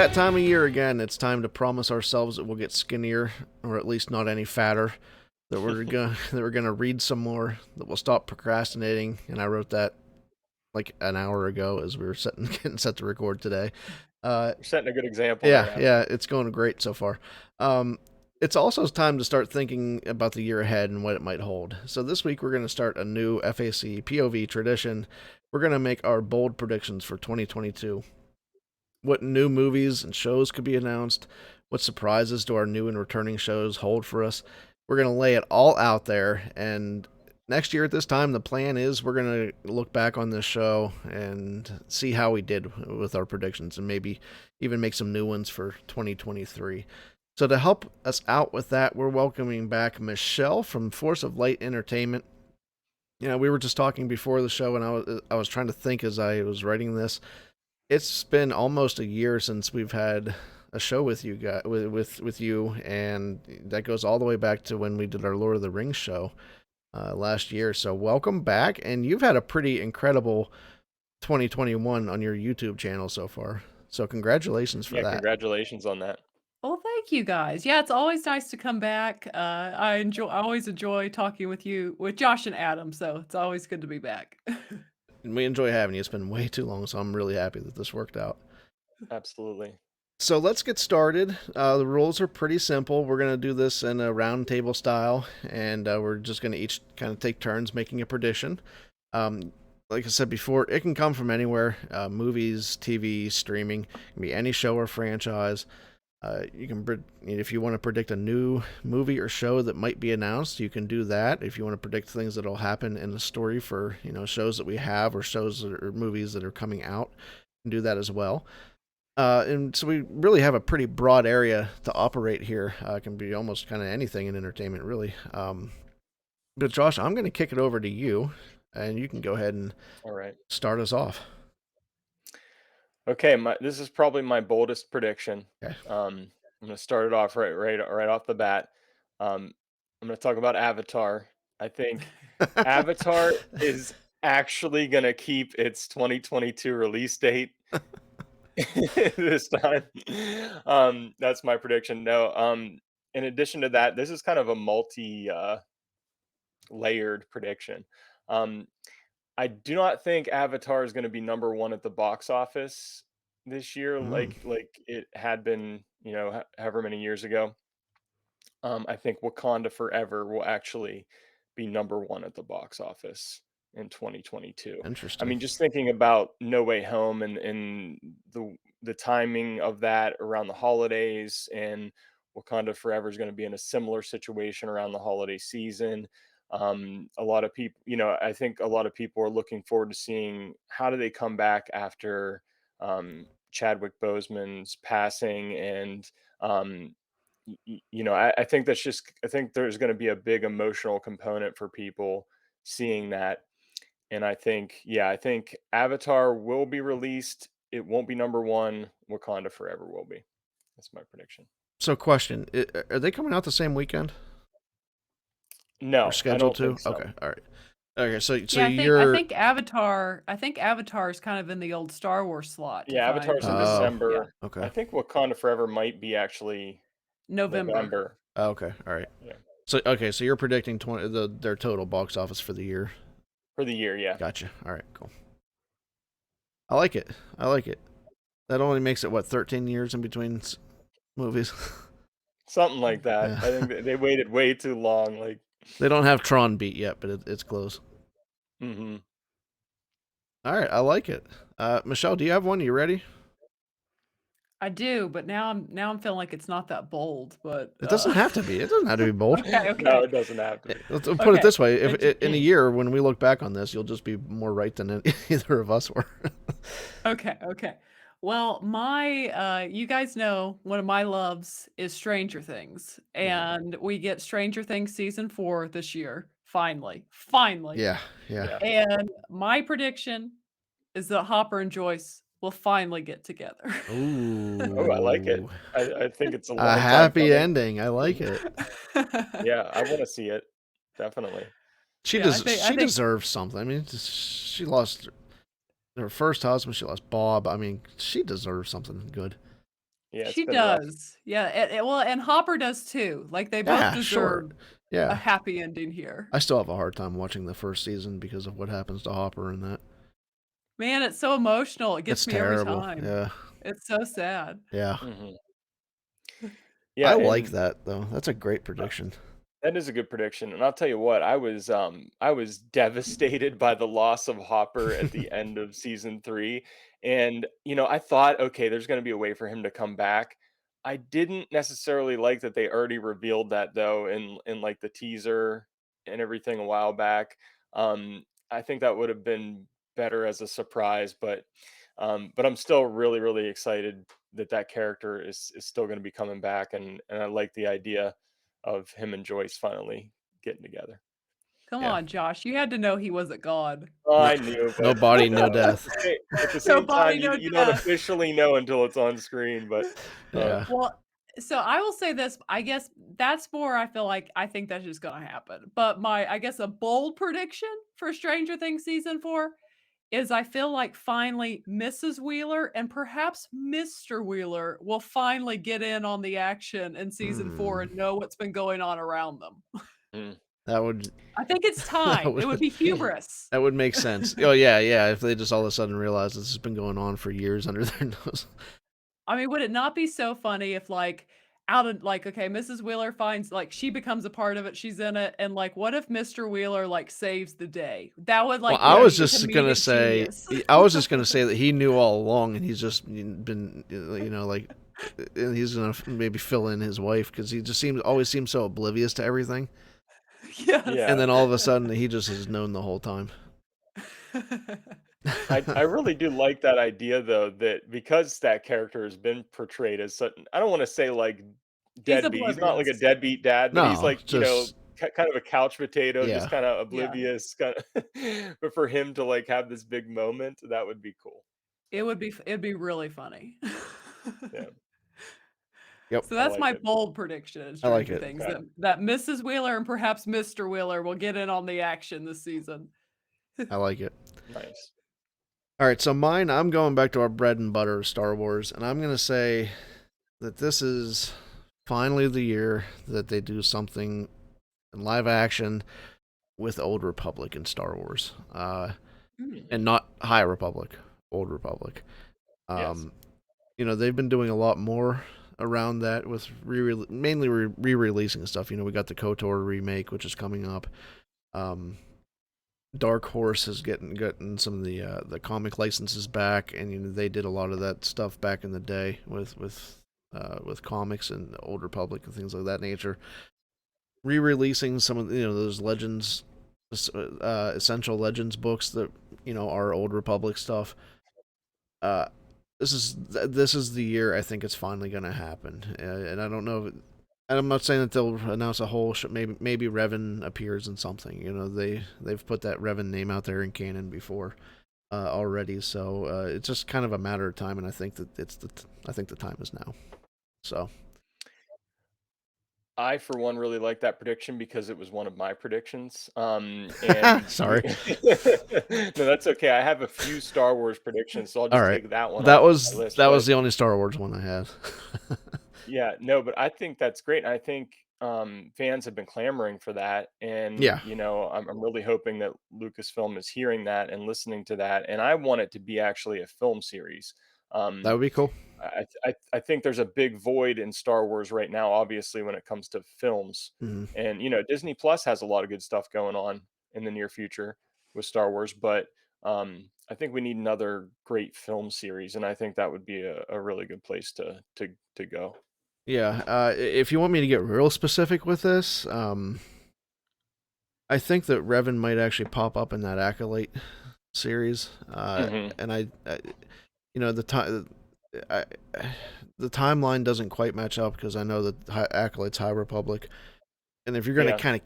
that time of year again. It's time to promise ourselves that we'll get skinnier, or at least not any fatter. That we're gonna read some more. That we'll stop procrastinating. And I wrote that like an hour ago as we were getting set to record today. You're setting a good example Yeah, there, Adam. yeah, it's going great so far. It's also time to start thinking about the year ahead and what it might hold. So this week we're going to start a new FAC POV tradition. We're going to make our bold predictions for 2022. What new movies and shows could be announced? What surprises do our new and returning shows hold for us? We're going to lay it all out there. And next year at this time, the plan is we're going to look back on this show and see how we did with our predictions and maybe even make some new ones for 2023. So to help us out with that, we're welcoming back Michelle from Force of Light Entertainment. You know, we were just talking before the show, and I was trying to think as I was writing this. It's been almost a year since we've had a show with you guys, with you, and that goes all the way back to when we did our Lord of the Rings show last year. So welcome back, and you've had a pretty incredible 2021 on your YouTube channel so far. So congratulations for Yeah, that. congratulations on that. Well, thank you guys. Yeah, it's always nice to come back. I always enjoy talking with Josh and Adam. So it's always good to be back. And we enjoy having you. It's been way too long, so I'm really happy that this worked out. Absolutely. So let's get started. The rules are pretty simple. We're going to do this in a round table style, and we're just going to each kind of take turns making a prediction. Like I said before, it can come from anywhere, movies, TV, streaming. It can be any show or franchise. You can, if you want to predict a new movie or show that might be announced, you can do that. If you want to predict things that will happen in the story for shows that we have or shows or movies that are coming out, you can do that as well. And so we really have a pretty broad area to operate here. It can be almost kind of anything in entertainment, really. But Josh, I'm going to kick it over to you, and you can go ahead and All right. start us off. Okay, this is probably my boldest prediction. Okay. I'm going to start it off right off the bat. I'm going to talk about Avatar. I think Avatar is actually going to keep its 2022 release date this time. That's my prediction. No, in addition to that, this is kind of a multi layered prediction. Um, I do not think Avatar is going to be number one at the box office this year, Mm, like it had been, however many years ago. I think Wakanda Forever will actually be number one at the box office in 2022. I interesting. mean, just thinking about No Way Home and the timing of that around the holidays, and Wakanda Forever is going to be in a similar situation around the holiday season. A lot of people, I think a lot of people are looking forward to seeing how do they come back after Chadwick Boseman's passing, and I think I think there's going to be a big emotional component for people seeing that. And I think Avatar will be released. It won't be number one. Wakanda Forever will be. That's my prediction. So, question: Are they coming out the same weekend or No, I scheduled don't to? think so. Okay, all right. Okay, so Yeah, I you're think Avatar is kind of in the old Star Wars slot. Yeah, If I Avatar's in oh, remember, yeah, December. I okay. think Wakanda Forever might be actually November. November. Oh, okay, all right. Yeah, So you're predicting their total box office for the year. for the year. Yeah, Gotcha. All right, cool. I like it. I like it. That only makes it what 13 years in between movies. something like that. Yeah. I think they waited way too long. Like, They don't have Tron beat yet, but it's close. hmm All right, I like it. Michelle, do you have one? You ready? I do, but now I'm feeling like it's not that bold. But It doesn't have to be. It doesn't have to be bold. okay, no, okay, it doesn't have to be. Let's put it okay. this way: if in a year when we look back on this, you'll just be more right than either of us were. Okay. Well, you guys know one of my loves is Stranger Things, and we get Stranger Things season 4 this year. Finally. Finally. Yeah, yeah. Yeah. And my prediction is that Hopper and Joyce will finally get together. Oh, I like it. Ooh, I think it's a a long time happy coming. ending. I like it. Yeah, I want to see it. Definitely. She Yeah, does. I She think deserves something. I mean, she lost her first husband. She lost Bob. I mean, she deserves something good. Yeah, it's She been rough. does. Yeah, well, and Hopper does too. Like, they both Yeah, sure. deserve a Yeah. happy ending here. I still have a hard time watching the first season because of what happens to Hopper in that. Man, it's so emotional. It It's gets me every terrible. time. Yeah. It's so sad. Yeah. Mhm. I Yeah, like and that though. That's a great prediction. that is a good prediction, and I'll tell you what, I was devastated by the loss of Hopper at the end of season 3, and, I thought, "Okay, there's gonna be a way for him to come back." I didn't necessarily like that they already revealed that though in, like, the teaser and everything a while back. I think that would have been better as a surprise, but I'm still really, really excited that that character is still gonna be coming back, and I like the idea of him and Joyce finally getting together. Come Yeah. on, Josh. You had to know he wasn't God. Oh, No, I knew, no but, body, no death. at the No same body, time, no you don't death. officially know until it's on screen, but, Yeah. Well, so I will say this, I guess that's more I feel like I think that's just gonna happen. But I guess a bold prediction for Stranger Things season 4 is I feel like finally Mrs. Wheeler and perhaps Mr. Wheeler will finally get in on the action in season 4 Hmm. and know what's been going on around them. mm, That would I think it's that time. It would would be hubris. that would make sense. Oh yeah, yeah. If they just all of a sudden realize this has been going on for years under their nose. I mean, would it not be so funny if, like, out of like, okay, Mrs. Wheeler finds like she becomes a part of it, she's in it, and like, what if Mr. Wheeler like saves the day? That would Well, like be comedic genius. I was just gonna say that he knew all along, and he's just been, like, and he's gonna maybe fill in his wife because he just always seems so oblivious to everything, Yes. and yeah. then all of a sudden he just has known the whole time. I really do like that idea though, that because that character has been portrayed as such, I don't wanna say, like, He's deadbeat. He's not like a oblivious. deadbeat dad, but he's No, like, just kind of a couch potato, just yeah, kinda Yeah. oblivious, kinda but for him to, like, have this big moment, that would be cool. It'd be really funny. Yeah, yep, So I that's like my it. bold prediction in I like Stranger it. Things Okay. that Mrs. Wheeler and perhaps Mr. Wheeler will get in on the action this season. I like it. Nice. All right, so mine, I'm going back to our bread and butter of Star Wars, and I'm gonna say that this is finally the year that they do something in live action with Old Republic in Star Wars, and Mhm. not High Republic, Old Republic. Yes. Um, they've been doing a lot more around that with mainly re-releasing stuff. We got the KOTOR remake, which is coming up. Um, Dark Horse has gotten some of the comic licenses back, and they did a lot of that stuff back in the day with comics and Old Republic and things like that nature. Re-releasing some of those Legends, Essential Legends books that are Old Republic stuff. Uh, this is the year I think it's finally going to happen, and I don't know. And I'm not saying that they'll announce a whole maybe Revan appears in something. They've put that Revan name out there in canon before already, so it's just kind of a matter of time. And I think that I think the time is now. So I, for one, really like that prediction because it was one of my predictions. And sorry. no, that's okay. I have a few Star Wars predictions, so I'll All just right, take that one that off was my list. that But was the only Star Wars one I had. yeah, no, but I think that's great. I think fans have been clamoring for that, and Yeah, I'm really hoping that Lucasfilm is hearing that and listening to that. And I want it to be actually a film series. that Um, would be cool. I think there's a big void in Star Wars right now, obviously, when it comes to films. Hmm. And Disney Plus has a lot of good stuff going on in the near future with Star Wars, but I think we need another great film series, and I think that would be a really good place to go. Yeah, if you want me to get real specific with this, I think that Revan might actually pop up in that Acolyte series, Hmm. and the time, I, the timeline doesn't quite match up because I know that Acolyte's High Republic, and if you're going to Yeah. kind of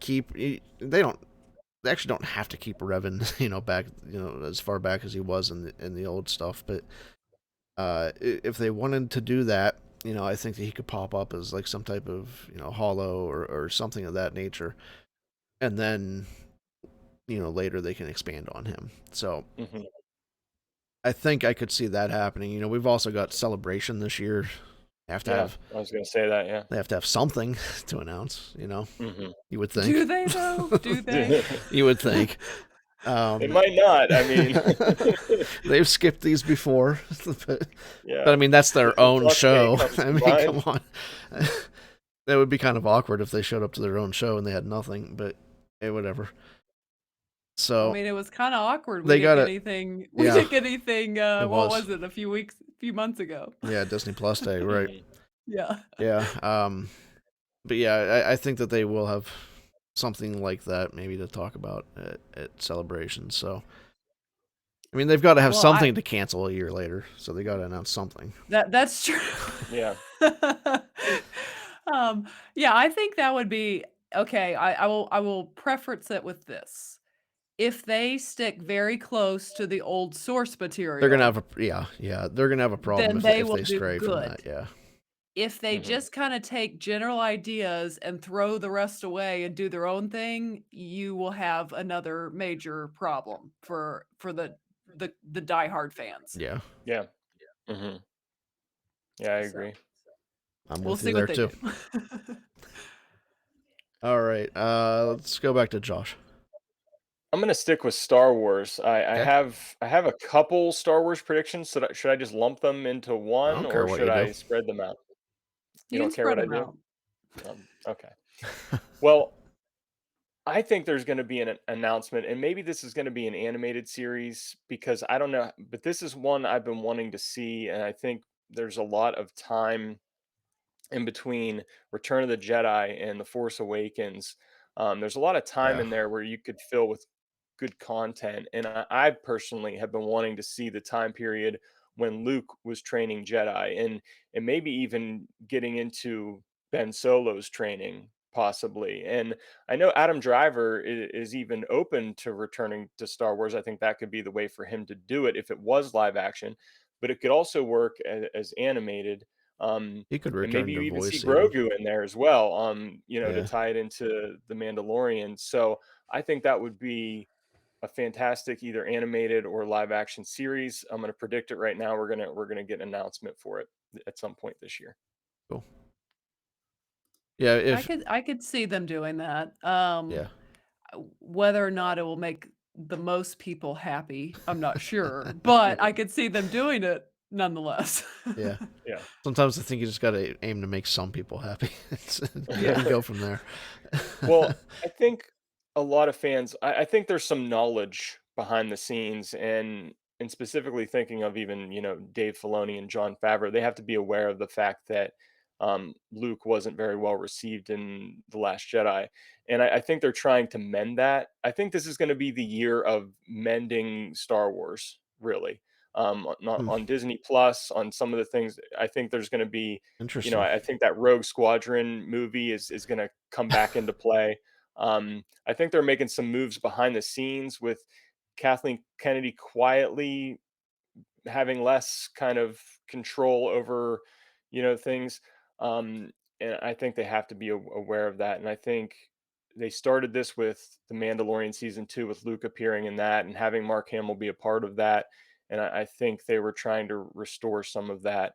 they actually don't have to keep Revan, back, as far back as he was in the old stuff, but if they wanted to do that, I think that he could pop up as like some type of hollow or something of that nature, and then later they can expand on him. So Hmm. I think I could see that happening. We've also got Celebration this year have to Yeah, have I was gonna say that. Yeah. they have to have something to announce. Hmm. You would Do think. they though? Do they? You would think. They might not. I mean, They've skipped these before, but yeah. I mean that's The their own flux gate show. comes I to mean, mind. come on. That would be kind of awkward if they showed up to their own show and they had nothing. But hey, whatever. I So mean, it was kind of awkward. We they didn't got get it. anything. We Yeah, didn't get anything. it What was. was it? A few months ago. Yeah, Disney Plus Day, right? Mhm. Yeah. Yeah. But yeah, I think that they will have something like that maybe to talk about at celebrations. So I mean, they've got to have Well, I something to cancel a year later, so they got to announce something. that's true. Yeah. um, yeah, I think that would be okay. I will preference it with this. If they stick very close to the old source They're gonna material, have a they're gonna have a problem then they if will they do stray from that. good. Yeah, If they Hmm. just kind of take general ideas and throw the rest away and do their own thing, you will have another major problem for the diehard fans. yeah, Yeah. Hmm. Yeah, I So agree. I'm we'll with you see what there they too. do. All right, let's go back to Josh. I'm gonna stick with Star Wars. Okay, I have a couple Star Wars predictions. Should I just lump them into I one, don't care or what should you do. I spread them out? You You can don't care spread what I them do? out. Okay. Well, I think there's going to be an announcement, and maybe this is going to be an animated series because I don't know, but this is one I've been wanting to see, and I think there's a lot of time in between Return of the Jedi and The Force Awakens. There's a lot of time Yeah, in there where you could fill with good content, and I personally have been wanting to see the time period when Luke was training Jedi, and maybe even getting into Ben Solo's training possibly. And I know Adam Driver is even open to returning to Star Wars. I think that could be the way for him to do it if it was live action, but it could also work as animated. Um, he could and maybe return you to even see voice even. Grogu in there as well, to Yeah. tie it into The Mandalorian. So I think that would be a fantastic either animated or live action series. I'm going to predict it right now. We're gonna get an announcement for it at some point this year. Cool. Yeah, I if could I could see them doing that. yeah, Whether or not it will make the most people happy, I'm not sure, but I Mhm. could see them doing it nonetheless. yeah. Yeah. Sometimes I think you just got to aim to make some people happy Yeah. and go from there. Well, I think a lot of fans. I think there's some knowledge behind the scenes, and specifically thinking of even Dave Filoni and John Favreau. They have to be aware of the fact that Luke wasn't very well received in The Last Jedi, and I think they're trying to mend that. I think this is going to be the year of mending Star Wars, really. Not Hmm, on Disney Plus, on some of the things. I think there's going to be interesting. I think that Rogue Squadron movie is going to come back into play. I think they're making some moves behind the scenes with Kathleen Kennedy quietly having less kind of control over, things. Um, and I think they have to be aware of that. And I think they started this with the Mandalorian season 2 with Luke appearing in that and having Mark Hamill be a part of that. And I think they were trying to restore some of that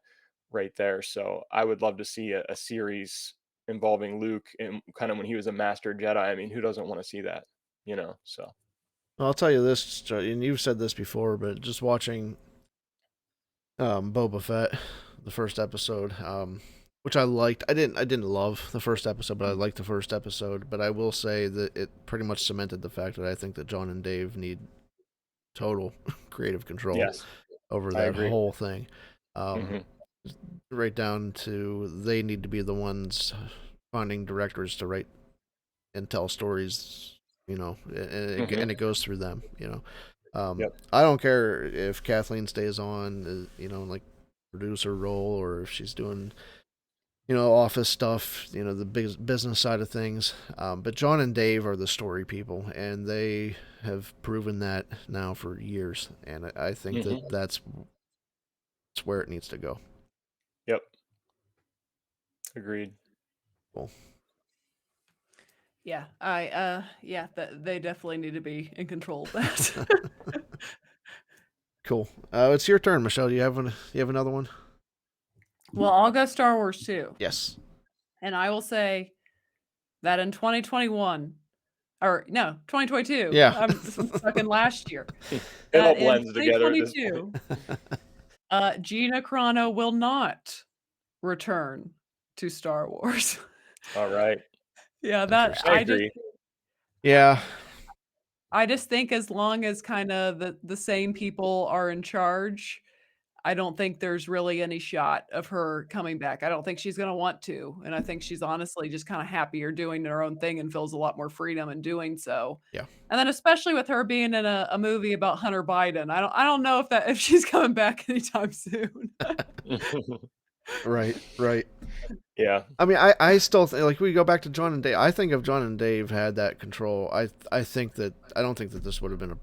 right there. So I would love to see a series involving Luke and kind of when he was a master Jedi. I mean, who doesn't want to see that? So Well, I'll tell you this, and you've said this before, but just watching Boba Fett, the first episode, which I liked. I didn't love the first episode, but I liked the first episode. But I will say that it pretty much cemented the fact that I think that John and Dave need total creative control yes, over I that agree. whole thing. Um, Hmm. right down to they need to be the ones finding directors to write and tell stories, Hmm. and it goes through them. Yep. I don't care if Kathleen stays on, like producer role, or if she's doing, office stuff, the big business side of things. But John and Dave are the story people, and they have proven that now for years. And I think that Hmm. that's where it needs to go. Yep. Agreed. Cool. Yeah, yeah, they definitely need to be in control of that. Cool. It's your turn, Michelle. You have another one? Well, I'll go Star Wars too. Yes. And I will say that in 2021, or no, 2022, Yeah. I'm stuck in last year, It all that in blends together at this point. 2022, Gina Carano will not return to Star Wars. All right. Yeah, that Interesting. I agree. Yeah. I just think as long as kinda the same people are in charge, I don't think there's really any shot of her coming back. I don't think she's gonna want to, and I think she's honestly just kinda happier doing her own thing and feels a lot more freedom in doing so. Yeah. And then especially with her being in a movie about Hunter Biden, I don't know if she's coming back anytime soon. Right. Right. Yeah. I mean, I still like we go back to John and Dave. I think if John and Dave had that control, I think that I don't think that this would have been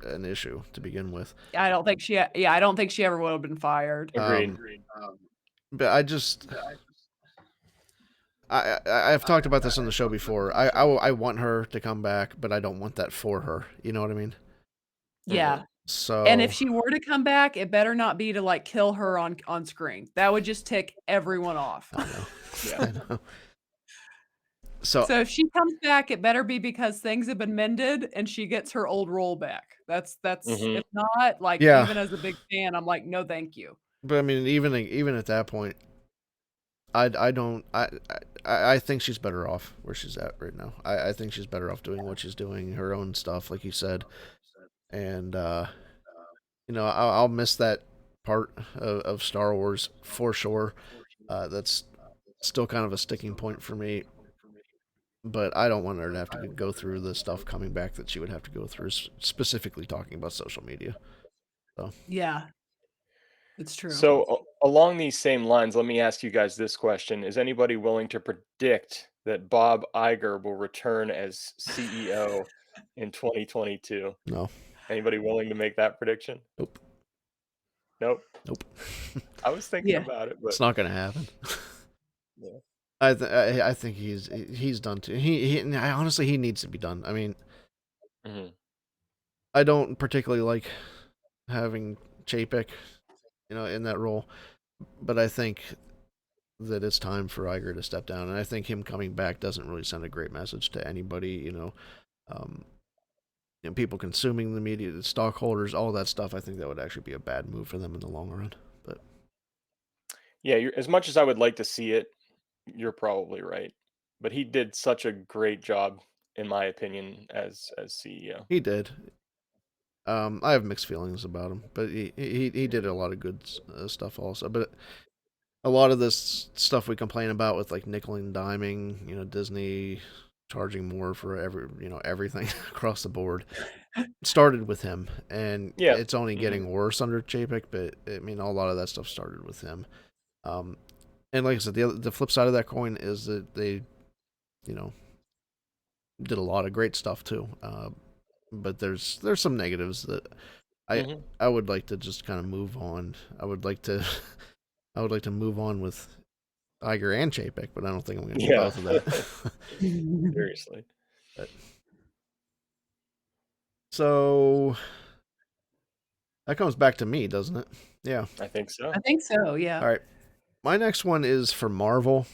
an issue to begin with. I don't think she ever would have been fired. Agreed. But I just I've talked about this on the show before. I want her to come back, but I don't want that for her. You know what I mean? Yeah. So And if she were to come back, it better not be to, like, kill her on screen. That would just tick everyone off. I know. Yeah. I know. So So if she comes back, it better be because things have been mended and she gets her old role back. That's Mhm. if not, like, yeah, even as a big fan, I'm like, "No, thank you." but I mean, even at that point, I don't I think she's better off where she's at right now. I think she's better off doing what she's doing, her own stuff, like you said, and I'll miss that part of Star Wars for sure. That's still kind of a sticking point for me. But I don't want her to have to go through the stuff coming back that she would have to go through, specifically talking about social media. So Yeah, it's true. So, along these same lines, let me ask you guys this question. Is anybody willing to predict that Bob Iger will return as CEO in 2022? no, Anybody willing to make that prediction? nope, Nope. nope. I was thinking Yeah. about it, but It's not going to happen. yeah. I think he's done too. Honestly he needs to be done. I mean, Mhm. I don't particularly like having Chapek, in that role, but I think that it's time for Iger to step down, and I think him coming back doesn't really send a great message to anybody. Um, people consuming the media, the stockholders, all that stuff. I think that would actually be a bad move for them in the long run. But Yeah, as much as I would like to see it, you're probably right. But he did such a great job, in my opinion, as CEO. he did. I have mixed feelings about him, but he did a lot of good stuff also. But a lot of this stuff we complain about with like nickel and diming, Disney charging more for everything across the board, started with him, and Yeah. it's only Mhm. getting worse under Chapek. But I mean, a lot of that stuff started with him. Um, and like I said, the flip side of that coin is that they, you know, did a lot of great stuff too. But there's some negatives that I Mhm. I would like to just kind of move on. I would like to I would like to move on with Iger and Chapek, but I don't think I'm going to do Yeah. both of that. Seriously. But, so that comes back to me, doesn't it? Yeah. I think so. I think so, yeah. All right. My next one is for Marvel,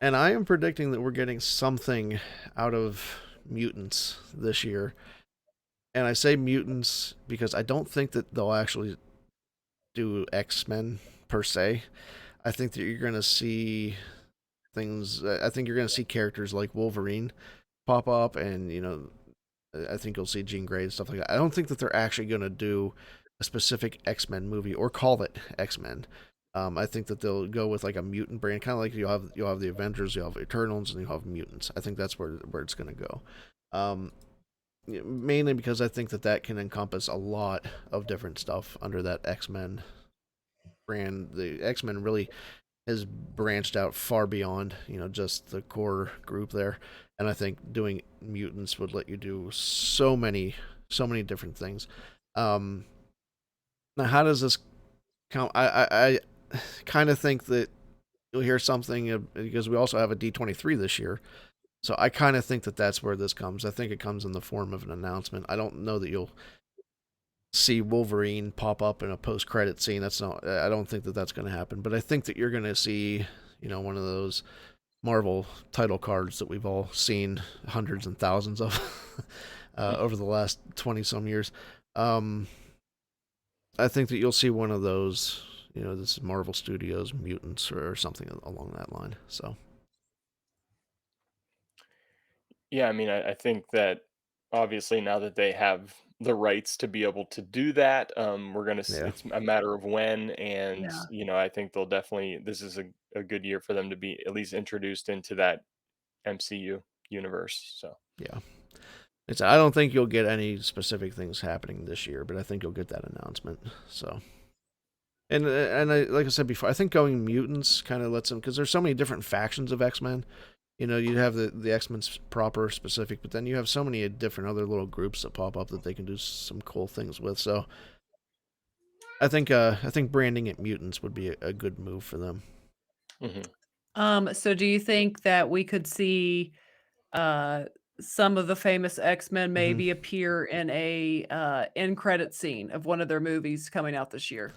and I am predicting that we're getting something out of mutants this year. And I say mutants because I don't think that they'll actually do X-Men per se. I think that you're going to see things. I think you're going to see characters like Wolverine pop up, and I think you'll see Jean Grey and stuff like that. I don't think that they're actually going to do a specific X-Men movie or call it X-Men. I think that they'll go with like a mutant brand, kind of like you'll have the Avengers, you'll have Eternals, and you'll have mutants. I think that's where it's going to go. Mainly because I think that can encompass a lot of different stuff under that X-Men brand. The X-Men really has branched out far beyond, just the core group there. And I think doing mutants would let you do so many different things. Now, how does this count? I kind of think that you'll hear something because we also have a D23 this year. So I kind of think that that's where this comes. I think it comes in the form of an announcement. I don't know that you'll see Wolverine pop up in a post-credit scene. That's not. I don't think that that's going to happen. But I think that you're going to see, one of those Marvel title cards that we've all seen hundreds and thousands of over the last 20 some years. Um, I think that you'll see one of those. This is Marvel Studios Mutants or something along that line. So Yeah, I mean, I think that obviously now that they have the rights to be able to do that, we're gonna. yeah, It's a matter of when, and Yeah. I think they'll definitely. This is a good year for them to be at least introduced into that MCU universe. So. yeah. I don't think you'll get any specific things happening this year, but I think you'll get that announcement. So like I said before, I think going mutants kind of lets them because there's so many different factions of X-Men. You have the X-Men proper specific, but then you have so many different other little groups that pop up that they can do some cool things with. So I think branding it mutants would be a good move for them. Hmm. So do you think that we could see uh some of the famous X-Men Mm-hmm. maybe appear in a end credit scene of one of their movies coming out this year?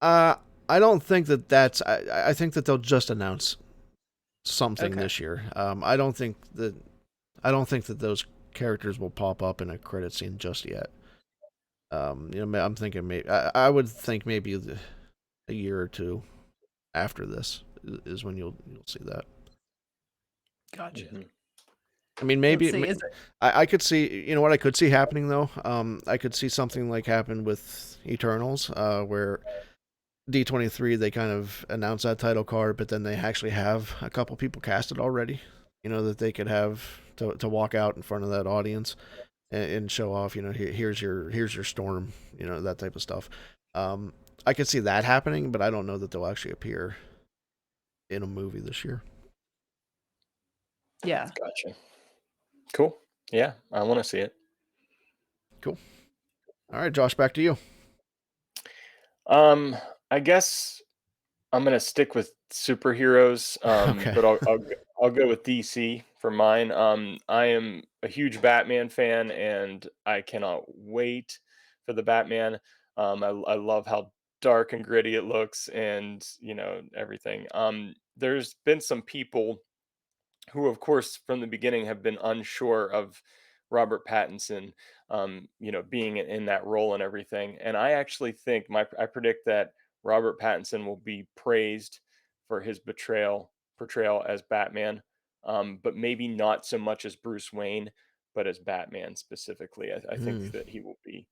Uh, I don't think that that's. I think that they'll just announce something Okay. this year. I don't think that those characters will pop up in a credit scene just yet. I'm thinking maybe I would think maybe a year or two after this is when you'll see that. Gotcha. Hmm. I mean, Let's maybe see. Is it I could see. You know what I could see happening though. I could see something like happen with Eternals, where D23 they kind of announce that title card, but then they actually have a couple people casted already. That they could have to walk out in front of that audience and show off. Here's your storm. That type of stuff. I could see that happening, but I don't know that they'll actually appear in a movie this year. yeah. Gotcha. Cool. Yeah, I want to see it. Cool. All right, Josh, back to you. Um, I guess I'm gonna stick with superheroes, Okay. but I'll go with DC for mine. I am a huge Batman fan, and I cannot wait for the Batman. I love how dark and gritty it looks, and everything. There's been some people who, of course, from the beginning have been unsure of Robert Pattinson, being in that role and everything. And I actually think I predict that Robert Pattinson will be praised for his portrayal as Batman, but maybe not so much as Bruce Wayne, but as Batman specifically. I think Hmm. that he will be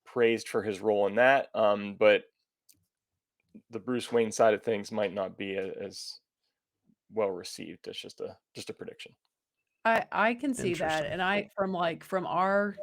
praised for his role in that. But the Bruce Wayne side of things might not be as well received. It's just a prediction. I can see that, Interesting. and I from our,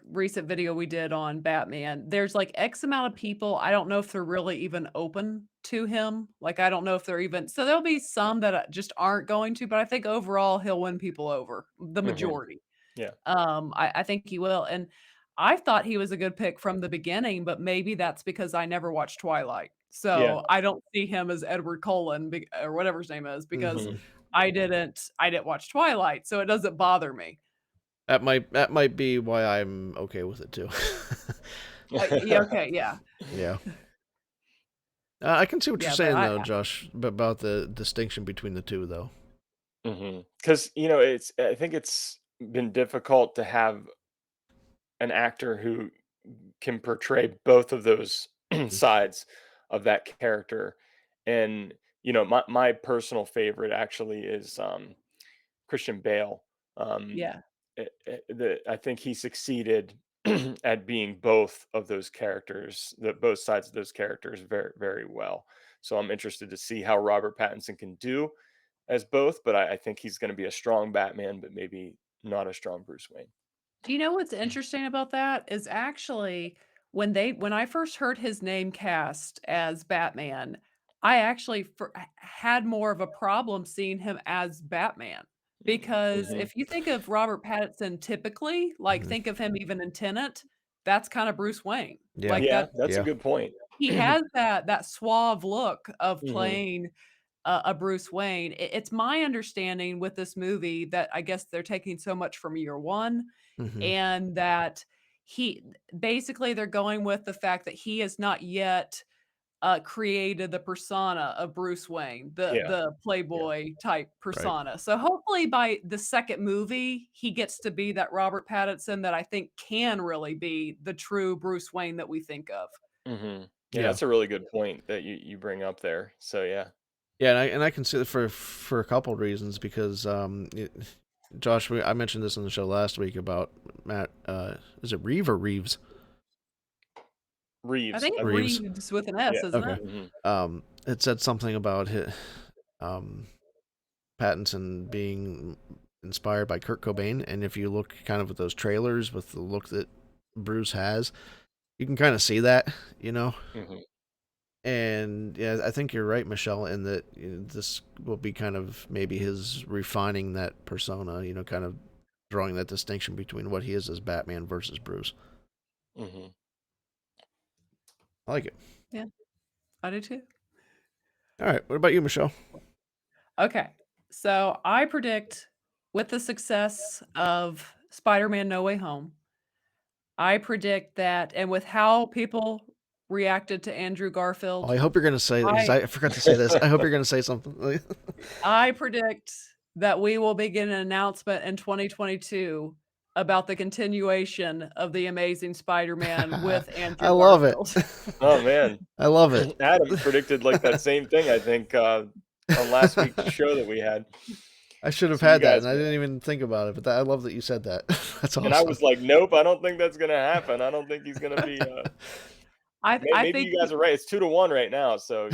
recent video we did on Batman, there's, X amount of people, I don't know if they're really even open to him, I don't know if they're even so there'll be some that, just aren't going to, but I think overall he'll win people over, the Hmm. majority. Yeah. I think he will, and I thought he was a good pick from the beginning, but maybe that's because I never watched Twilight. Yeah. So, I don't see him as Edward Cullen or whatever his name is because Hmm. I didn't watch Twilight, so it doesn't bother me. That might be why I'm okay with it too. Yeah, okay, yeah. Yeah. I can see what you're Yeah, but saying though, Josh, about the distinction between the two though. Because I think it's been difficult to have an actor who can portray both of those sides of that character. And my personal favorite actually is Christian Bale. Um, yeah. I think he succeeded at being both of those characters, both sides of those characters, very, very well. So I'm interested to see how Robert Pattinson can do as both, but I think he's going to be a strong Batman, but maybe not a strong Bruce Wayne. Do you know what's interesting about that is actually when I first heard his name cast as Batman, I actually had more of a problem seeing him as Batman because Hmm. if you think of Robert Pattinson typically, Hmm. think of him even in Tenet, that's kind of Bruce Wayne. Yeah. Like Yeah, that that's a Yeah. good point. he has that suave look of Hmm. playing a Bruce Wayne. It's my understanding with this movie that I guess they're taking so much from year one Hmm. and that he basically they're going with the fact that he has not yet created the persona of Bruce Wayne, Yeah. the Yeah. playboy type Right. persona. So hopefully by the second movie, he gets to be that Robert Pattinson that I think can really be the true Bruce Wayne that we think of. Yeah, Yeah. that's a really good point that you bring up there. So yeah. Yeah, and I can see it for a couple of reasons because Josh, I mentioned this on the show last week about Matt. Is it Reeve or Reeves? I Reeves, think I it's believe. Reeves. Reeves with an Yeah. S, isn't Okay. it? It said something about um, Pattinson being inspired by Kurt Cobain, and if you look kind of at those trailers with the look that Bruce has, you can kind of see that, you know. Mhm. And yeah, I think you're right, Michelle, in that this will be kind of maybe his refining that persona, kind of drawing that distinction between what he is as Batman versus Bruce. Mhm. I like it. Yeah, I do too. All right, what about you, Michelle? Okay. So I predict with the success of Spider-Man No Way Home, I predict that and with how people reacted to Andrew Oh, Garfield, I hope you're gonna say because I I forgot to say this. I hope you're gonna say something. I predict that we will begin an announcement in 2022 about the continuation of The Amazing Spider-Man with I Andrew love it. Garfield. Oh man. I love it. Adam predicted like that same thing, I think, on last week's show that we had. I should have So you had that, guys and I didn't even think about it. But I love that you said that. That's and I awesome. was like, "Nope, I don't think that's gonna happen. I don't think he's gonna be, I maybe think you guys are right. It's 2-1 right now, so,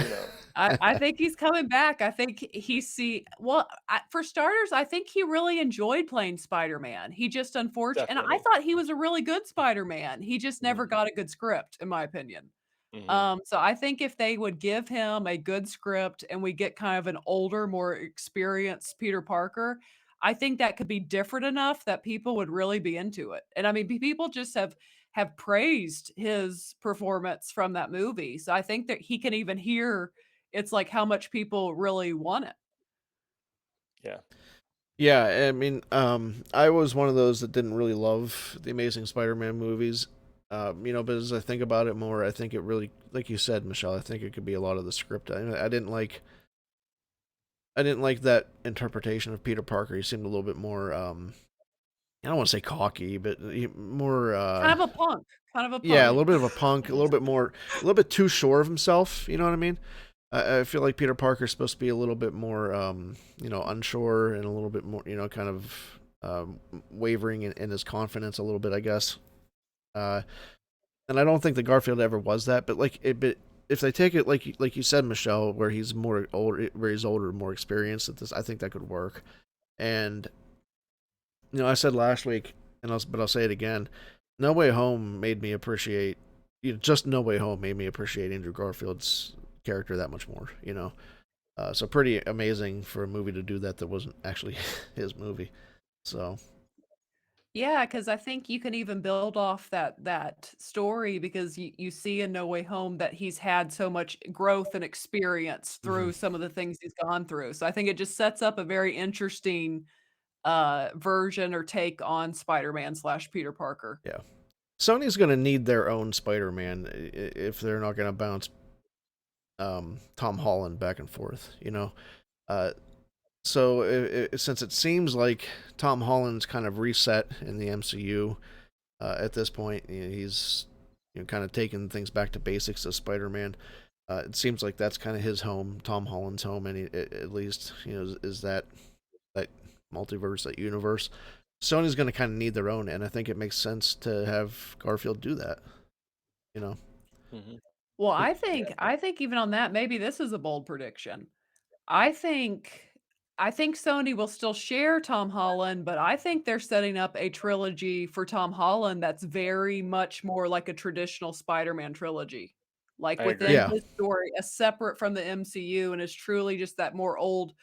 I think he's coming back. I think he see well, for starters, I think he really enjoyed playing Spider-Man. He just and I Definitely. thought he was a really good Spider-Man. He just Mhm. never got a good script, in my opinion. Mhm. So I think if they would give him a good script and we get kind of an older, more experienced Peter Parker, I think that could be different enough that people would really be into it. And I mean, people just have praised his performance from that movie. So I think that he can even hear it's like how much people really want it. Yeah. Yeah, I mean, I was one of those that didn't really love the Amazing Spider-Man movies. But as I think about it more, I think it really, like you said, Michelle, I think it could be a lot of the script. I didn't like that interpretation of Peter Parker. He seemed a little bit more, I don't want to say cocky, but more, Kind of a punk, kind of a yeah, a punk. little bit of a punk, a little bit more, a little bit too sure of himself. You know what I mean? I feel like Peter Parker's supposed to be a little bit more, unsure and a little bit more, kind of wavering in his confidence a little bit, I guess. Uh, and I don't think that Garfield ever was that. But if they take it like you said, Michelle, where he's more older, where he's older, more experienced at this, I think that could work. And I said last week, but I'll say it again. No Way Home made me appreciate, just No Way Home made me appreciate Andrew Garfield's character that much more. So pretty amazing for a movie to do that wasn't actually his movie. So Yeah, because I think you can even build off that story because you see in No Way Home that he's had so much growth and experience mhm. through some of the things he's gone through. So I think it just sets up a very interesting version or take on Spider-Man slash Peter Parker. Yeah, Sony's gonna need their own Spider-Man if they're not gonna bounce Tom Holland back and forth. Uh, so since it seems like Tom Holland's kind of reset in the MCU at this point, he's kind of taking things back to basics as Spider-Man. It seems like that's kind of his home, Tom Holland's home, and at least is that multiverse, that universe. Sony's going to kind of need their own, and I think it makes sense to have Garfield do that. You know, Mhm. Well, It- I think even on that, maybe this is a bold prediction. I think I think Sony will still share Tom Holland, but I think they're setting up a trilogy for Tom Holland that's very much more like a traditional Spider-Man trilogy. Like I within agree. yeah, his story, a separate from the MCU and is truly just that more old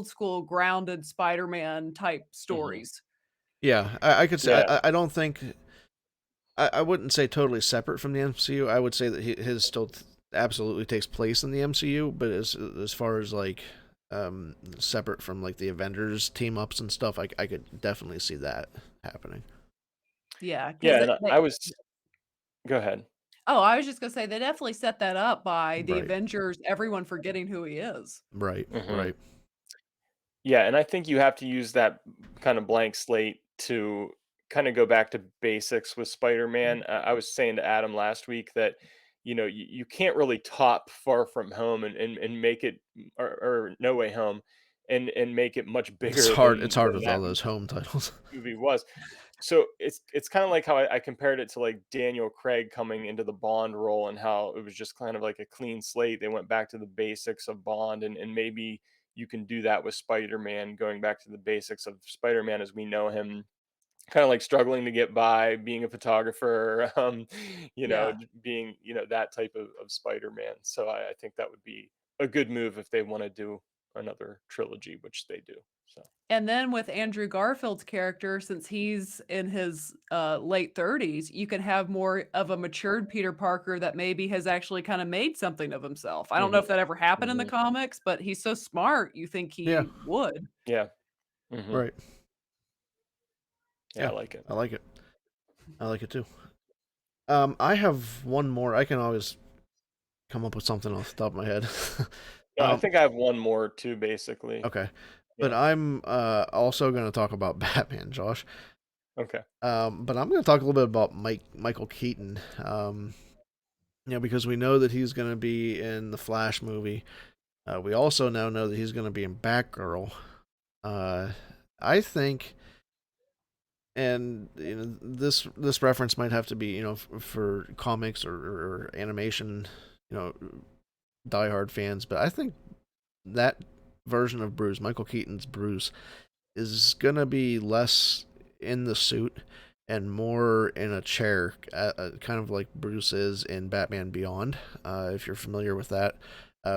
school grounded Spider-Man type Mhm. stories. yeah. I could say Yeah. I don't think I wouldn't say totally separate from the MCU. I would say that his still absolutely takes place in the MCU, but as far as like separate from like the Avengers team ups and stuff, I could definitely see that happening. Yeah, because Yeah, and I was go ahead. oh, I was just gonna say they definitely set that up by the Right. Avengers, everyone forgetting who he is. Right. Mhm. Right. Yeah, and I think you have to use that kind of blank slate to kind of go back to basics with Mm. Spider-Man. I was saying to Adam last week that, you can't really top Far From Home and make it or No Way Home and make it much It's bigger hard. It's hard than with all that those home titles. movie was. So it's kind of like how I compared it to like Daniel Craig coming into the Bond role and how it was just kind of like a clean slate. They went back to the basics of Bond and maybe you can do that with Spider-Man, going back to the basics of Spider-Man as we know him, kind of like struggling to get by, being a photographer, Yeah. being, that type of Spider-Man. So I think that would be a good move if they want to do another trilogy, which they do. So And then with Andrew Garfield's character, since he's in his late 30s, you can have more of a matured Peter Parker that maybe has actually kind of made something of himself. I don't know hmm if that ever happened in the hmm comics, but he's so smart, you think Yeah. he would. yeah. hmm Right. Yeah, I Yeah. like it. I like it. I like it too. I have one more. I can always come up with something off the top of my head. No, I um. think I have one more too, basically. Okay. But Yeah. I'm also going to talk about Batman, Josh. Okay. But I'm going to talk a little bit about Michael Keaton. Because we know that he's going to be in the Flash movie. We also now know that he's going to be in Batgirl. Uh, I think, and this reference might have to be for comics or animation, you know, diehard fans. But I think that version of Bruce, Michael Keaton's Bruce, is gonna be less in the suit and more in a chair, kind of like Bruce is in Batman Beyond. If you're familiar with that,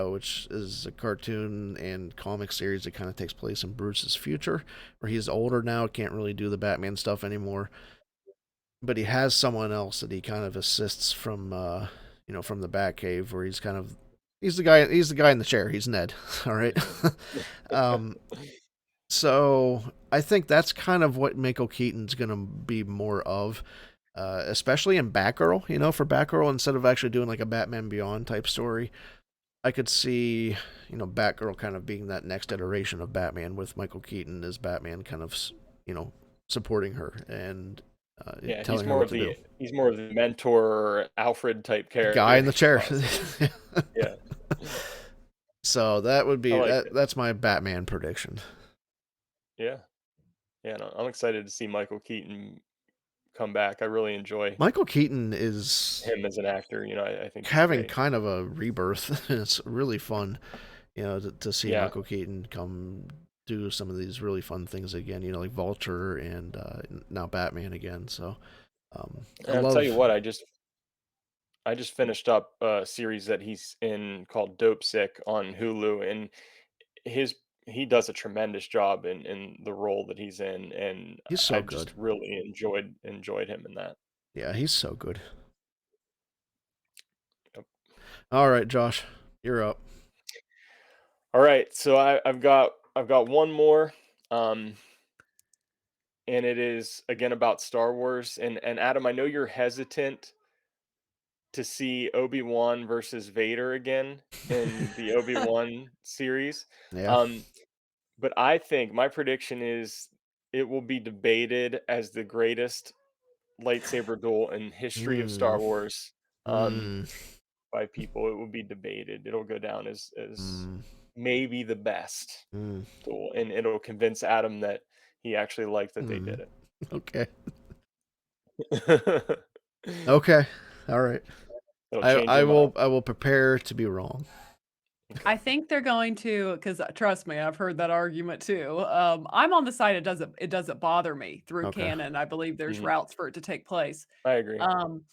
which is a cartoon and comic series that kind of takes place in Bruce's future, where he's older now, can't really do the Batman stuff anymore, but he has someone else that he kind of assists from, from the Batcave, where he's the guy in the chair. He's Ned. All right. hmm um, so I think that's kind of what Michael Keaton's gonna be more of, especially in Batgirl. For Batgirl, instead of actually doing like a Batman Beyond type story, I could see Batgirl kind of being that next iteration of Batman with Michael Keaton as Batman, kind of you know supporting her and Yeah, telling her what to do. he's more of the mentor Alfred type The guy in character, the chair. honestly. Yeah, So that would I be like that. it. That's my Batman prediction. Yeah, yeah, no, I'm excited to see Michael Keaton come back. I really enjoy Michael Keaton is him as an actor. I think he's having great. kind of a rebirth. It's really fun, to see Yeah, Michael Keaton come do some of these really fun things again. Like Vulture and now Batman again. So I and I'll tell love. you what, I just finished up a series that he's in called Dope Sick on Hulu, and his he does a tremendous job in the role that he's in, and He's I so good. just really enjoyed him in that. Yeah, he's so good. Yep. All right, Josh, you're up. All right, so I've got one more, um, and it is again about Star Wars. And Adam, I know you're hesitant to see Obi-Wan versus Vader again in the Obi-Wan series. Yeah. Um, but I think my prediction is it will be debated as the greatest lightsaber duel in history of Mm, Star Wars, mm, by people. It will be debated. It'll go down as mm, maybe the best mm, duel, and it'll convince Adam that he actually liked that they mm. did Okay. it. Okay. All right. It'll I change I your mind. will I will prepare to be wrong. Okay. I think they're going to, because trust me, I've heard that argument too. I'm on the side it doesn't bother me through Okay. canon. I believe there's Mhm. routes for it to take place. I agree. Um,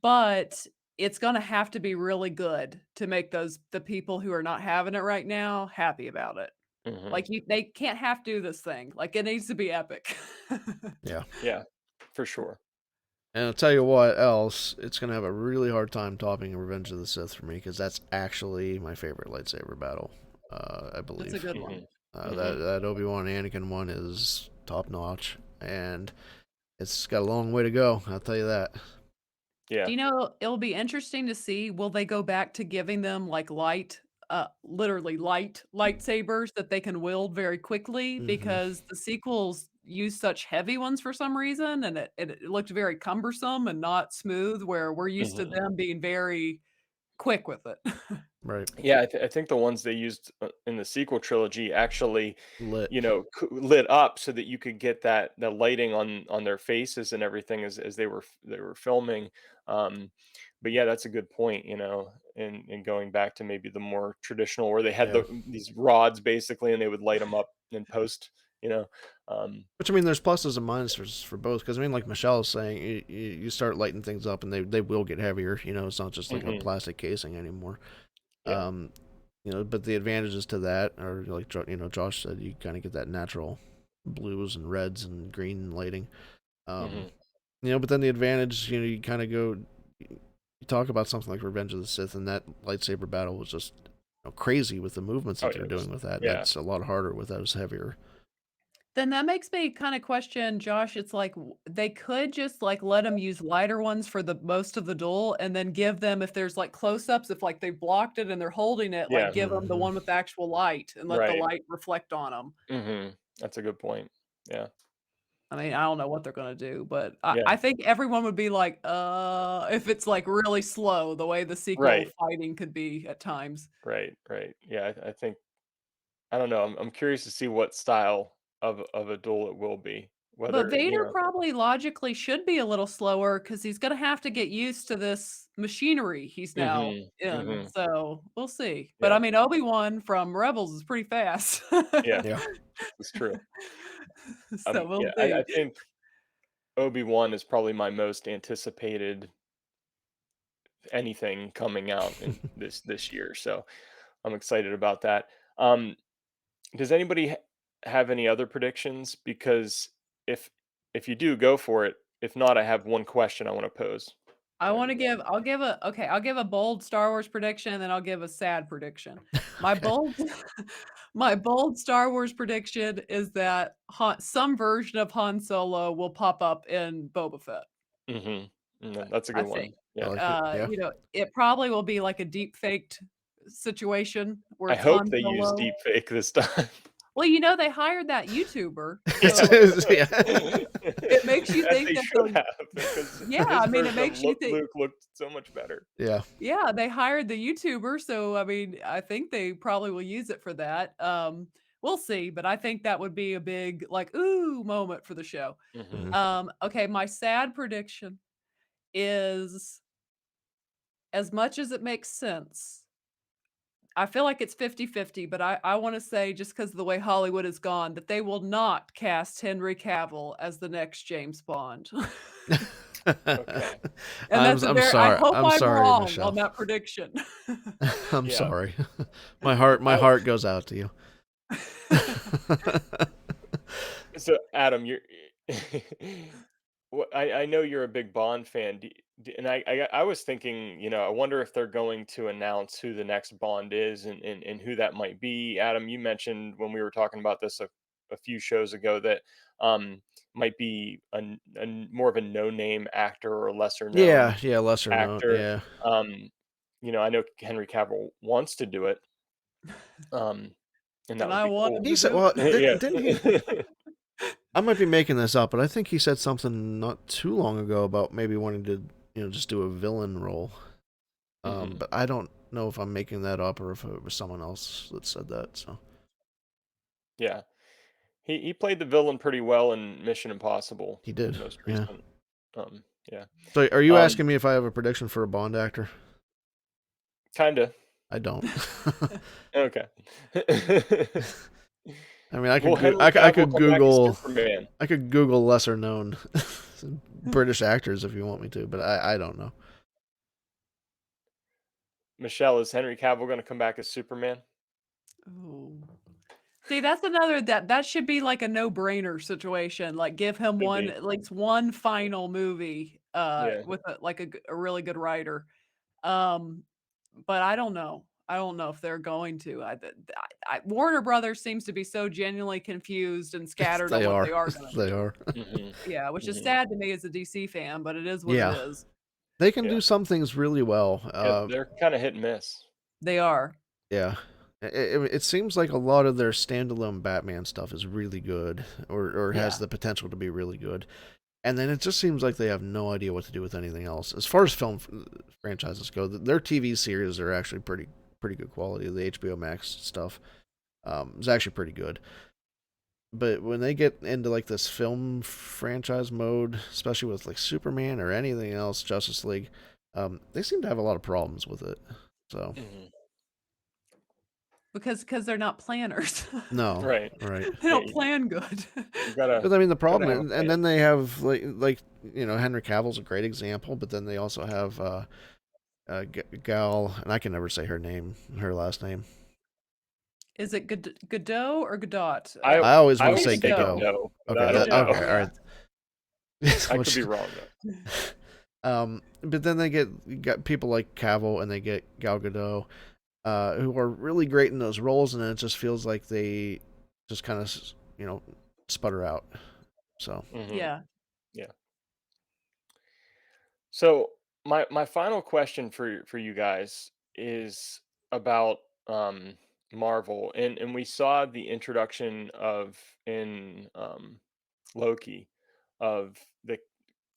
but it's gonna have to be really good to make the people who are not having it right now happy about it. Mhm. Like they can't have to do this thing. Like it needs to be epic. Yeah. Yeah, for sure. And I'll tell you what else, it's gonna have a really hard time topping Revenge of the Sith for me because that's actually my favorite lightsaber battle. I That's a believe good one. Mhm. that Mhm. that Obi Wan Anakin one is top notch, and It's got a long way to go. I'll tell you that. Yeah. Do you know, it'll be interesting to see, will they go back to giving them, like, literally light lightsabers that they can wield very quickly? Hmm. Because the sequels use such heavy ones for some reason, and it looked very cumbersome and not smooth, where we're used to Mhm. them being very quick with it. Right. Yeah, I think the ones they used, in the sequel trilogy actually, Lit. lit up so that you could get that the lighting on their faces and everything as they were filming. Um, but yeah, that's a good point, and going back to maybe the more traditional where they had Yeah. these rods basically and they would light them up in post, you know. Um, Which I mean, there's pluses and minuses for both. Because I mean, like Michelle is saying, you start lighting things up, and they will get heavier. It's not just like a mhm, plastic casing anymore. yeah. Um, but the advantages to that are like Josh said, you kind of get that natural blues and reds and green lighting. Um, Mhm. but then the advantage, you kind of go, you talk about something like Revenge of the Sith, and that lightsaber battle was just crazy with the movements Oh that yeah, they're it was doing with that. yeah. That's a lot harder with those heavier. Then that makes me kinda question, Josh, it's like, they could just, like, let them use lighter ones for the most of the duel, and then give them, if there's, like, close-ups, if, like, they blocked it and they're holding it, like, Yeah, give them the Hmm. one with the actual light and let the right. light reflect on them. Mhm. That's a good point. Yeah. I mean, I don't know what they're gonna do, but I Yeah. I think everyone would be like, if it's, like, really slow, the way the sequel Right. fighting could be at times. Right, right. Yeah, I think I don't know. I'm curious to see what style of a duel it will be. But Whether, Vader probably logically should be a little slower because he's gonna have to get used to this machinery he's now Mhm. in, Mhm. so we'll see. But, I Yeah. mean, Obi-Wan from Rebels is pretty fast. Yeah. Yeah. It's true. So we'll Yeah, I see. think Obi-Wan is probably my most anticipated anything coming out in this year. So I'm excited about that. Um, does anybody have any other predictions? Because if if you do, go for it. If not, I have one question I want to pose I to wanna everybody. give I'll give a bold Star Wars prediction, and then I'll give a sad prediction. My Okay. bold my bold Star Wars prediction is that some version of Han Solo will pop up in Boba Fett. Mhm. That's a I good think. one. I Yeah. like it. Yeah. It probably will be like a deep faked situation where I it's hope Han they use Solo. deep fake this time. Well, they hired that YouTuber, It's, so yeah. it makes you As think they that should they'll. have, because Yeah, his I mean, it version of makes you think. Luke looked so much better. Yeah. Yeah, they hired the YouTuber, so, I mean, I think they probably will use it for that. We'll see, but I think that would be a big, like, "Ooh" moment for the show. Mhm. Hmm. Okay, my sad prediction is, as much as it makes sense, I feel like it's 50-50, but I wanna say, just because of the way Hollywood has gone, that they will not cast Henry Cavill as the next James Bond. Okay. And that's a I'm very I sorry. hope I'm I'm sorry, wrong on Michelle. that prediction. I'm Yeah. sorry. My I heart goes out to you. So, Adam, you're I know you're a big Bond fan, and I was thinking, I wonder if they're going to announce who the next Bond is and who that might be. Adam, you mentioned when we were talking about this a few shows ago that might be more of a no-name actor or a lesser known Yeah, yeah, lesser known. actor. Yeah. Um, I know Henry Cavill wants to do it, um, and that And would I be want cool. him He to said, do well, it. Yeah. didn't he? I might be making this up, but I think he said something not too long ago about maybe wanting to, just do a villain role. Mhm. But I don't know if I'm making that up or if it was someone else that said that. So Yeah. He played the villain pretty well in Mission Impossible, he the did. most Yeah. recent. Yeah. So are you Um, asking me if I have a prediction for a Bond actor? Kinda. I don't. Okay. I mean, I Will could Henry I Cavill could come back as Google Superman? lesser known British actors if you want me to, but I don't know. Michelle, is Henry Cavill gonna come back as Superman? Ooh. See, that's another that should be like a no-brainer situation, like, give him Could be. at least one final movie, Yeah. with a really good writer. Um, but I don't know. I don't know if they're going to. Warner Brothers seems to be so genuinely confused and scattered on They what are. they are going to They do. are. Yeah, which is Mhm. sad to me as a DC fan, but it is what it Yeah. is. They can Yeah. do some things really well. Yeah, they're kinda hit and miss. They are. Yeah. It seems like a lot of their standalone Batman stuff is really good, or Yeah. has the potential to be really good. And then it just seems like they have no idea what to do with anything else. As far as film franchises go, their TV series are actually pretty good quality. The HBO Max stuff is actually pretty good. But when they get into like this film franchise mode, especially with like Superman or anything else, Justice League, they seem to have a lot of problems with it. So Mhm. Because they're not planners. no, Right. right. They Yeah, don't plan good. you gotta But I mean, the gotta problem, have a and then plan. they have like Henry Cavill's a great example, but then they also have Gal, and I can never say her last name. Is it Godot or Godot? I I always I want to always say say Godot. Godot. Godot, but Okay, I don't Godot, know. okay, all yeah. right. I could be wrong though. But then they got people like Cavill and they get Gal Gadot, who are really great in those roles, and then it just feels like they just kind of sputter out. So Mhm. Yeah. Yeah. So my final question for you guys is about Marvel, and we saw the introduction of in Loki of the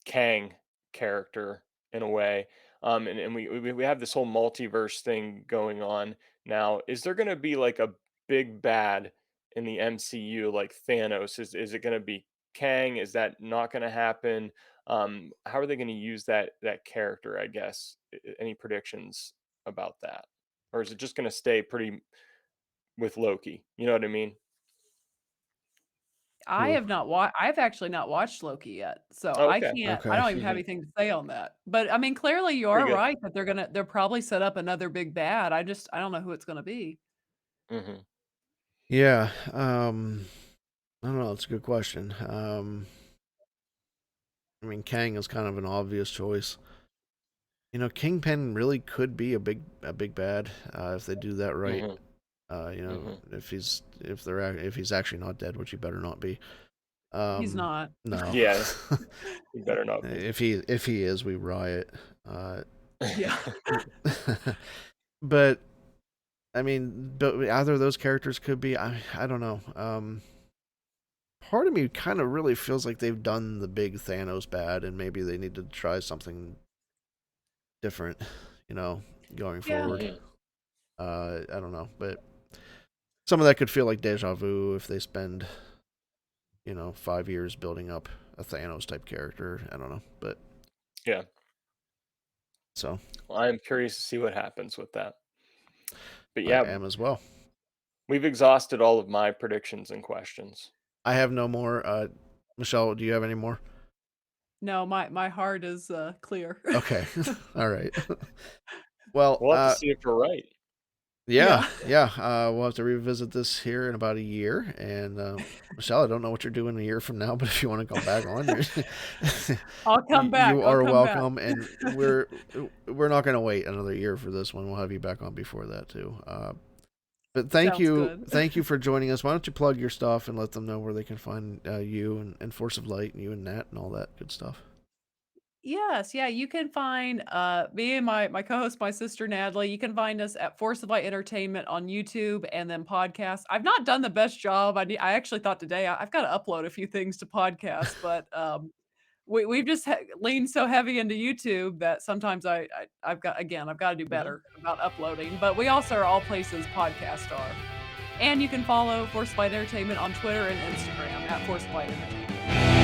Kang character in a way. And we have this whole multiverse thing going on now. Is there going to be like a big bad in the MCU like Thanos? Is it going to be Kang? Is that not going to happen? How are they going to use that character? I guess. Any predictions about that, or is it just going to stay pretty with Loki? You know what I mean? Ooh, I've actually not watched Loki yet, so Oh, I okay. can't. I okay, don't even have Hmm. anything to say on that. But I mean, clearly you Pretty are good. right that they'll probably set up another big bad. I don't know who it's gonna be. Hmm. yeah. I don't know. It's a good question. I mean, Kang is kind of an obvious choice. Kingpin really could be a big bad if they do that right. Hmm. Hmm. If he's actually not dead, which he better not be. He's not. No. Yeah, he better not be. if he is, we riot. Yeah. But I mean, but either of those characters could be. I don't know. Part of me kind of really feels like they've done the big Thanos bad, and maybe they need to try something different. Going Yeah. forward. Hmm. I don't know, but some of that could feel like deja vu if they spend 5 years building up a Thanos type character. I don't know, but Yeah. so Well, I'm curious to see what happens with that. But I yeah, am as well. we've exhausted all of my predictions and questions. I have no more. Michelle, do you have any more? No, my heart is clear. Okay, all right. Well, We'll have to see if we're right. yeah, Yeah. yeah. We'll have to revisit this here in about a year. And Michelle, I don't know what you're doing a year from now, but if you want to come back on, I'll come back. you I'll are come back. welcome. And we're not going to wait another year for this one. We'll have you back on before that too. But Sounds good. thank you for joining us. Why don't you plug your stuff and let them know where they can find you and Force of Light and you and Nat and all that good stuff. Yes, yeah, you can find me and my co-host, my sister Natalie. You can find us at Force of Light Entertainment on YouTube and then podcast. I've not done the best job. I actually thought today I've got to upload a few things to podcast, but we've just leaned so heavy into YouTube that sometimes I've got to do Mhm. better about uploading. But we also are all places podcasts are, and you can follow Force of Light Entertainment on Twitter and Instagram at Force of Light Entertainment.